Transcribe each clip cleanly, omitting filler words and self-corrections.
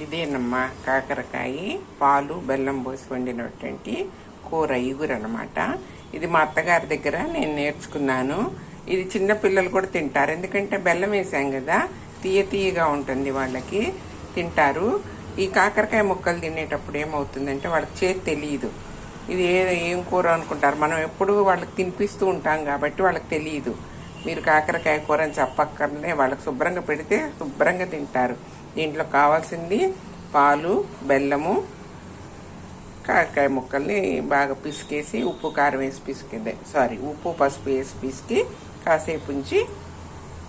ఇదేనమ్మా కాకరకాయ పాలు బెల్లం పోసి వండినటువంటి కూర ఇగురు అనమాట. ఇది మా అత్తగారి దగ్గర నేను నేర్చుకున్నాను. ఇది చిన్న పిల్లలు కూడా తింటారు, ఎందుకంటే బెల్లం వేసాం కదా, తీయగా ఉంటుంది, వాళ్ళకి తింటారు. ఈ కాకరకాయ ముక్కలు తినేటప్పుడు ఏమవుతుందంటే వాళ్ళకి చేతి తెలియదు, ఇది ఏం కూర అనుకుంటారు. మనం ఎప్పుడు వాళ్ళకి తినిపిస్తూ ఉంటాం కాబట్టి వాళ్ళకి తెలియదు. మీరు కాకరకాయ కూర అని చెప్పక్కర్లే, వాళ్ళకి శుభ్రంగా పెడితే శుభ్రంగా తింటారు. దీంట్లో కావాల్సింది పాలు, బెల్లము, కాకరకాయ ముక్కల్ని బాగా పిసికేసి ఉప్పు కారం వేసి ఉప్పు పసుపు వేసి పిసికి కాసేపు ఉంచి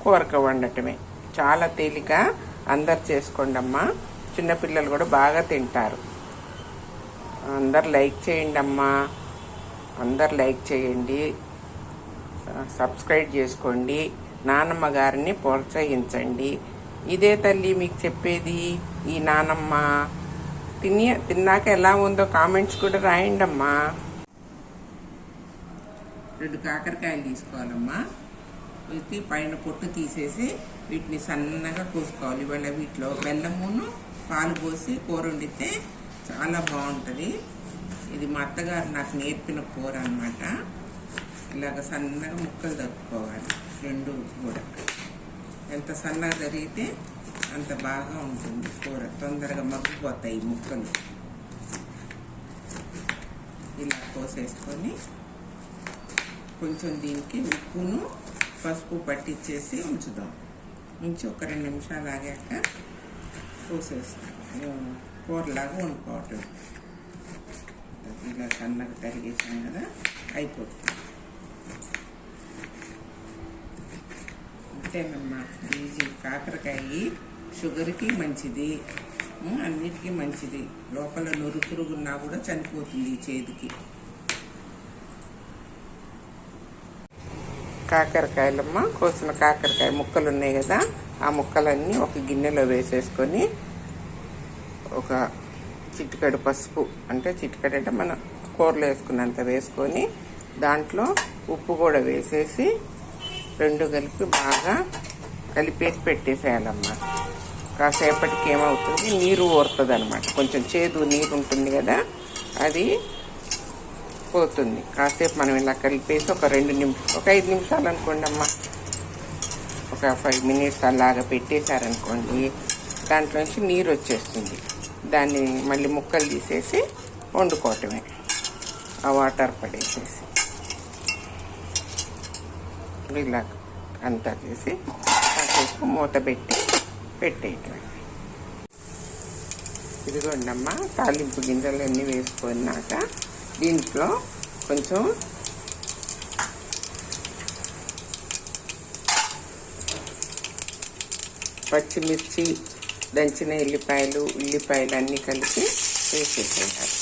కూరకు వండటమే. చాలా తేలిక, అందరు చేసుకోండి అమ్మా. చిన్నపిల్లలు కూడా బాగా తింటారు. అందరు లైక్ చేయండి అమ్మా, అందరు లైక్ చేయండి, సబ్స్క్రైబ్ చేసుకోండి, నానమ్మ గారిని ప్రోత్సహించండి. ఇదే తల్లి మీకు చెప్పేది. ఈ నానమ్మ తిన్నాక ఎలా ఉందో కామెంట్స్ కూడా రాయండి అమ్మా. 2 కాకరకాయలు తీసుకోవాలమ్మా. వీటికి పైన పొట్టు తీసేసి వీటిని సన్నగా కోసుకోవాలి. ఇవాళ వీటిలో బెల్లమును పాలు పోసి కూర వండితే చాలా బాగుంటుంది. ఇది మా అత్తగారు నాకు నేర్పిన కూర అనమాట. ఇలాగ సన్నగా ముక్కలు తరుపుకోవాలి, 2 కూడా. ఎంత సన్నగా జరిగితే అంత బాగా ఉంటుంది కూర, తొందరగా మగ్గిపోతాయి ముక్కలు. ఇలా కోసేసుకొని కొంచెం దీనికి ఉప్పును పసుపు పట్టించేసి ఉంచుదాం. ఉంచి ఒక 2 నిమిషాలు ఆగాక కోసేస్తాం. కూరలాగా వండుకోవటం. ఇలా సన్నగా తరిగేసాం కదా, అయిపోతుంది. అంతేనమ్మా, ఈజీ. కాకరకాయ షుగర్కి మంచిది, అన్నిటికీ మంచిది. లోపల నురుగున్నా కూడా చనిపోతుంది చేతికి. కాకరకాయలమ్మ, కోసిన కాకరకాయ ముక్కలు ఉన్నాయి కదా, ఆ ముక్కలన్నీ ఒక గిన్నెలో వేసేసుకొని ఒక చిటికెడు పసుపు, అంటే చిటికెడు అంటే మనం కూరలో వేసుకున్నంత వేసుకొని దాంట్లో ఉప్పు కూడా వేసేసి 2 కలిపి బాగా కలిపేసి పెట్టేసేయాలమ్మా. కాసేపటికి ఏమవుతుంది, నీరు ఊరుతుంది అనమాట. కొంచెం చేదు నీరు ఉంటుంది కదా, అది పోతుంది. కాసేపు మనం ఇలా కలిపేసి ఒక 5 నిమిషాలు అనుకోండి అమ్మా, ఒక 5 మినిట్స్ అలాగా పెట్టేశారనుకోండి, దాంట్లోంచి నీరు వచ్చేస్తుంది. దాన్ని మళ్ళీ ముక్కలు తీసేసి వండుకోవటమే, ఆ వాటర్ పడేసేసి ఇలా అంతా చేసి కాసేపు మూత పెట్టేయటమే. ఇదిగోండి అమ్మ, తాలింపు గింజలు అన్నీ వేసుకున్నాక దీంట్లో కొంచెం పచ్చిమిర్చి, దంచిన ఉల్లిపాయలు అన్నీ కలిపి వేసేసేయాలి.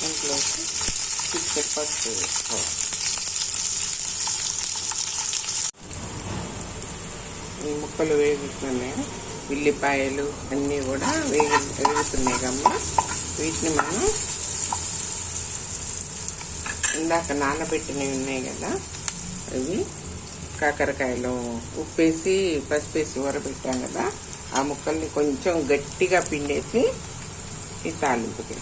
ఇంట్లోకి పసుపు వేసుకోవాలి. ఈ ముక్కలు వేగుతున్నాయి, ఉల్లిపాయలు అన్నీ కూడా వేగుతున్నాయి కమ్మా. వీటిని మనం ఇందాక నానబెట్టినవి ఉన్నాయి కదా, అవి కాకరకాయలో ఉప్పేసి పసుపేసి ఊరబెట్టాం కదా, ఆ ముక్కల్ని కొంచెం గట్టిగా పిండేసి ఈ తాలింపుకి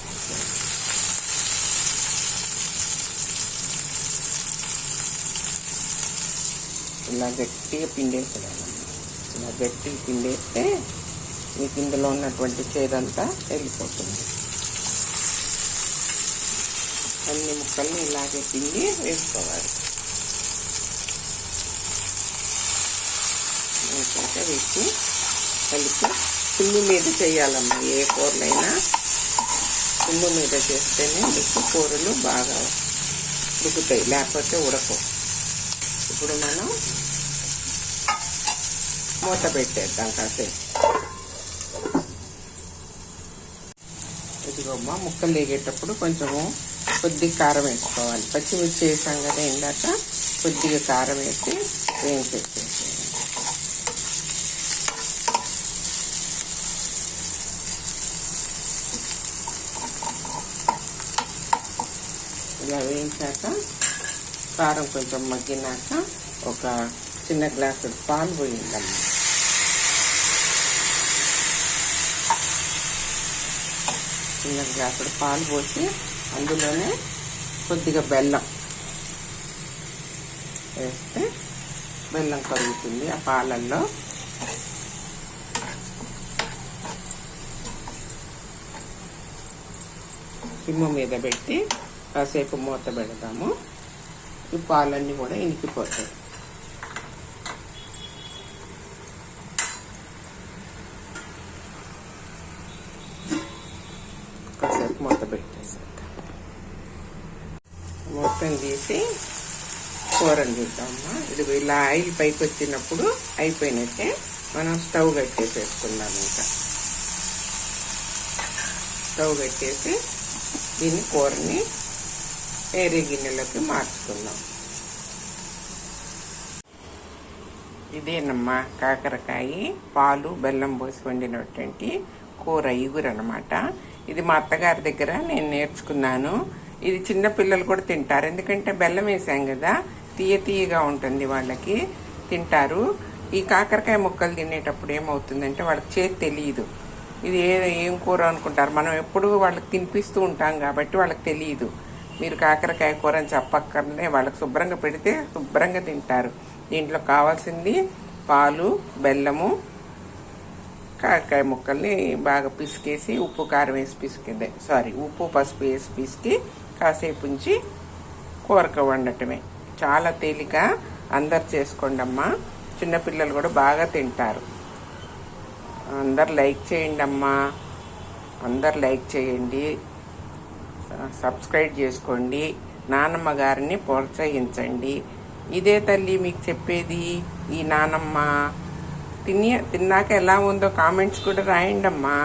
ఇలా గట్టిగా పిండేసేయాలమ్మా. ఇలా గట్టిగా పిండేస్తే మీకు ఇందులో ఉన్నటువంటి చేదంతా వెళ్ళిపోతుంది. అన్ని ముక్కల్ని ఇలాగే పిండి వేసుకోవాలి. వేసాక వేసి కలిపి పుల్లు మీద చేయాలమ్మా. ఏ కూరలైనా పుల్లు మీద చేస్తేనే మీకు కూరలు బాగా ఉడుకుతాయి, లేకపోతే ఉడకవు. ఇప్పుడు మనం మూత పెట్టేద్దాం కాసేపు. ఇదిగోమ్మా, ముక్కలు వేగేటప్పుడు కొంచెము కొద్దిగా కారం వేసుకోవాలి. పచ్చిమిర్చి వేసాం కదా ఇందాక, కొద్దిగా కారం వేసి వేయించేసేసి ఇలా వేయించాక కారం కొంచెం మగ్గినాక ఒక చిన్న గ్లాసు పాలు పోయిందమ్మా. చిన్న గ్లాసుడు పాలు పోసి అందులోనే కొద్దిగా బెల్లం వేస్తే బెల్లం కరుగుతుంది ఆ పాలల్లో. సిమ్ము మీద పెట్టి కాసేపు మూత పెడతాము. ఈ పాలన్నీ కూడా ఇనికిపోతాయి. కాసేపు మూత పెట్టేసేద్దాం. మొత్తం తీసి కూరని చూద్దామా. ఇది ఇలా ఆయిల్ పైకి వచ్చినప్పుడు అయిపోయినట్టే. మనం స్టవ్ కట్టేసేసుకుందాం. ఇంకా స్టవ్ కట్టేసి దీన్ని కూరని వేరే గిన్నెలోకి మార్చుకుందాం. ఇదేనమ్మా కాకరకాయ పాలు బెల్లం పోసి వండినటువంటి కూర ఇగురు అనమాట. ఇది మా అత్తగారి దగ్గర నేను నేర్చుకున్నాను. ఇది చిన్న పిల్లలు కూడా తింటారు, ఎందుకంటే బెల్లం వేసాం కదా, తీయగా ఉంటుంది, వాళ్ళకి తింటారు. ఈ కాకరకాయ ముక్కలు తినేటప్పుడు ఏమవుతుందంటే వాళ్ళకి చేతి తెలియదు, ఇది ఏం కూర అనుకుంటారు. మనం ఎప్పుడు వాళ్ళకి తినిపిస్తూ ఉంటాం కాబట్టి వాళ్ళకి తెలియదు. మీరు కాకరకాయ కూర అని చెప్పక్కర్లే, వాళ్ళకి శుభ్రంగా పెడితే శుభ్రంగా తింటారు. దీంట్లో కావాల్సింది పాలు, బెల్లము, కాకరకాయ ముక్కల్ని బాగా పిసికేసి ఉప్పు కారం వేసి ఉప్పు పసుపు వేసి పిసికి కాసేపు ఉంచి కూరకు వండటమే. చాలా తేలిక, అందరు చేసుకోండి అమ్మా. చిన్నపిల్లలు కూడా బాగా తింటారు. అందరు లైక్ చేయండి అమ్మా, అందరు లైక్ చేయండి, సబ్స్క్రైబ్ చేసుకోండి, నానమ్మ గారిని ప్రోత్సహించండి. ఇదే తల్లి మీకు చెప్పేది. ఈ నానమ్మ తిన్నాక ఎలా ఉందో కామెంట్స్ కూడా రాయండి అమ్మా.